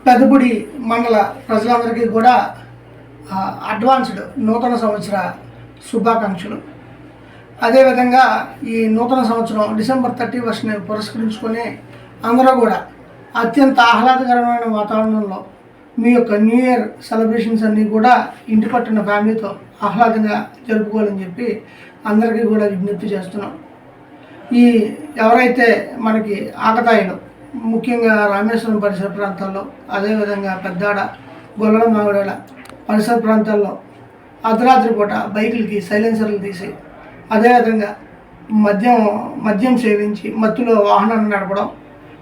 పెద్దపూడి మండల ప్రజలందరికీ కూడా అడ్వాన్స్డ్ నూతన సంవత్సర శుభాకాంక్షలు. అదేవిధంగా ఈ నూతన సంవత్సరం డిసెంబర్ 31ని పురస్కరించుకొని అందరూ కూడా అత్యంత ఆహ్లాదకరమైన వాతావరణంలో మీ యొక్క న్యూ ఇయర్ సెలబ్రేషన్స్ అన్నీ కూడా ఇంటి పట్టున ఫ్యామిలీతో ఆహ్లాదంగా జరుపుకోవాలని చెప్పి అందరికీ కూడా విజ్ఞప్తి చేస్తున్నాం. ఈ ఎవరైతే మనకి ఆకతాయిలు ముఖ్యంగా రామేశ్వరం పరిసర ప్రాంతాల్లో, అదేవిధంగా పెద్దాడ, గొల్లల మామిడాడ పరిసర ప్రాంతాల్లో అర్ధరాత్రి పూట బైకులకి సైలెన్సర్లు తీసి, అదేవిధంగా మద్యం సేవించి మత్తులో వాహనాలు నడపడం,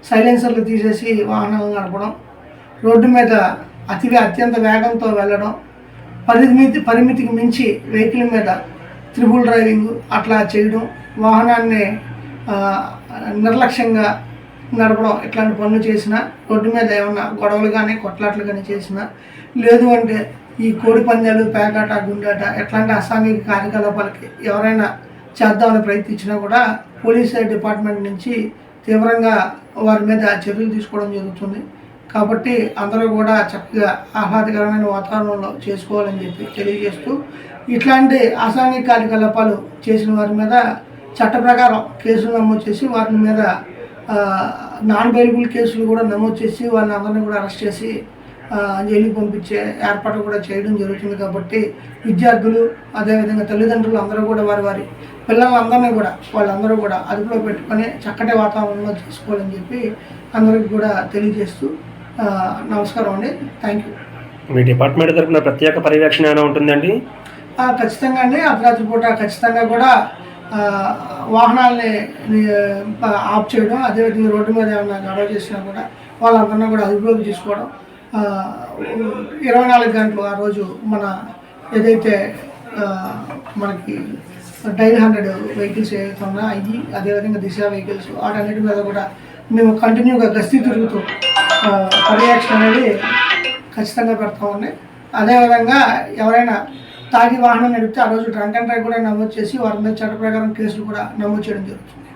సైలెన్సర్లు తీసేసి వాహనాలు నడపడం, రోడ్డు మీద అత్యంత వేగంతో వెళ్ళడం, పరిమితికి మించి వెహికల్ మీద త్రిబుల్ డ్రైవింగ్ అట్లా చేయడం, వాహనాన్ని నిర్లక్ష్యంగా నడపడం, ఇట్లాంటి పనులు చేసినా, రోడ్డు మీద ఏమన్నా గొడవలు కానీ కొట్లాట్లు కానీ చేసినా, లేదు అంటే ఈ కోడి పందాలు, పేకాట, గుండాట ఇట్లాంటి అసాంఘిక కార్యకలాపాలకి ఎవరైనా చేద్దామని ప్రయత్నించినా కూడా పోలీస్ డిపార్ట్మెంట్ నుంచి తీవ్రంగా వారి మీద చర్యలు తీసుకోవడం జరుగుతుంది. కాబట్టి అందరూ కూడా చక్కగా ఆహ్లాదకరమైన వాతావరణంలో చేసుకోవాలని చెప్పి తెలియజేస్తూ, ఇట్లాంటి అసాంఘిక కార్యకలాపాలు చేసిన వారి మీద చట్ట ప్రకారం కేసులు నమోదు చేసి వారి మీద నాన్ బెయిలబుల్ కేసులు కూడా నమోదు చేసి వాళ్ళని అందరినీ కూడా అరెస్ట్ చేసి జైలుకి పంపించే ఏర్పాటు కూడా చేయడం జరుగుతుంది. కాబట్టి విద్యార్థులు, అదేవిధంగా తల్లిదండ్రులు అందరూ కూడా వారి పిల్లలందరినీ కూడా వాళ్ళందరూ కూడా అదుపులో పెట్టుకొని చక్కటి వాతావరణంలో చేసుకోవాలని చెప్పి అందరికీ కూడా తెలియజేస్తూ నమస్కారం అండి. Thank you. మీ డిపార్ట్మెంట్ తరఫున ప్రత్యేక పర్యవేక్షణ ఏమైనా ఉంటుందండి? ఖచ్చితంగా అండి. అర్ధరాత్రి పూట ఖచ్చితంగా కూడా వాహనాలని ఆఫ్ చేయడం, అదేవిధంగా రోడ్డు మీద ఏమైనా గొడవ చేసినా కూడా వాళ్ళందరినీ కూడా అదుపులోకి తీసుకోవడం, 24 గంటలు ఆ రోజు మన ఏదైతే మనకి డైల్ 100 వెహికల్స్ ఏవైతే ఉన్నాయో అవి, అదేవిధంగా దిశ వెహికల్స్ వాటన్నిటి మీద కూడా మేము కంటిన్యూగా గస్తీ తిరుగుతూ పర్యవేక్షణ అనేది ఖచ్చితంగా పెడతామండి. అదేవిధంగా ఎవరైనా తాగి వాహనం నడిపితే ఆ రోజు డ్రంక్ అండ్ డ్రైవ్ కూడా నమోదు చేసి వారి మీద చట్ట ప్రకారం కేసులు కూడా నమోదు చేయడం జరుగుతుంది.